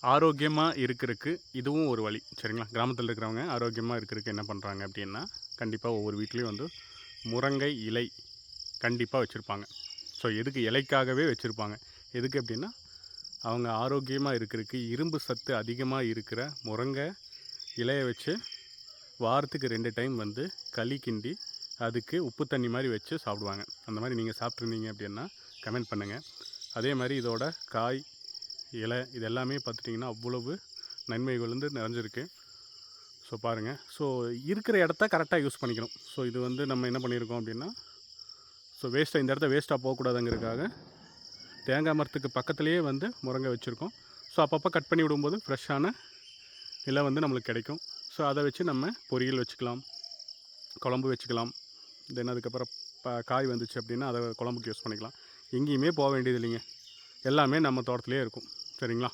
ஆரோக்கியமாக இருக்கிறதுக்கு இதுவும் ஒரு வழி சரிங்களா. கிராமத்தில் இருக்கிறவங்க ஆரோக்கியமாக இருக்கிறதுக்கு என்ன பண்ணுறாங்க அப்படின்னா, கண்டிப்பாக ஒவ்வொரு வீட்லேயும் வந்து முருங்கை இலை கண்டிப்பாக வச்சுருப்பாங்க. ஸோ எதுக்கு இலைக்காகவே வச்சுருப்பாங்க. எதுக்கு அப்படின்னா, அவங்க ஆரோக்கியமாக இருக்கிறதுக்கு இரும்பு சத்து அதிகமாக இருக்கிற முருங்கை இலையை வச்சு வாரத்துக்கு 2 டைம் வந்து களி கிண்டி அதுக்கு உப்பு தண்ணி மாதிரி வச்சு சாப்பிடுவாங்க. அந்த மாதிரி நீங்கள் சாப்பிட்ருந்தீங்க அப்படின்னா கமெண்ட் பண்ணுங்கள். அதே மாதிரி இதோட காய் இலை இது எல்லாமே பார்த்துட்டிங்கன்னா அவ்வளவு நன்மைகள் வந்து நிறைஞ்சிருக்கு. ஸோ பாருங்கள். ஸோ இருக்கிற இடத்த கரெக்டாக யூஸ் பண்ணிக்கணும். ஸோ இது வந்து நம்ம என்ன பண்ணியிருக்கோம் அப்படின்னா, ஸோ வேஸ்ட்டாக இந்த இடத்த வேஸ்ட்டாக போகக்கூடாதுங்கிறதுக்காக தேங்காய் மரத்துக்கு பக்கத்துலேயே வந்து முருங்கை வச்சுருக்கோம். ஸோ அப்பப்போ கட் பண்ணி விடும்போது ஃப்ரெஷ்ஷான இலை வந்து நம்மளுக்கு கிடைக்கும். ஸோ அதை வச்சு நம்ம பொரியல் வச்சுக்கலாம், குழம்பு வச்சுக்கலாம். தென் அதுக்கப்புறம் காய் வந்துச்சு அப்படின்னா அதை குழம்புக்கு யூஸ் பண்ணிக்கலாம். எங்கேயுமே போக வேண்டியது இல்லைங்க. எல்லாமே நம்ம தோட்டத்திலே இருக்கும். சரிங்களா?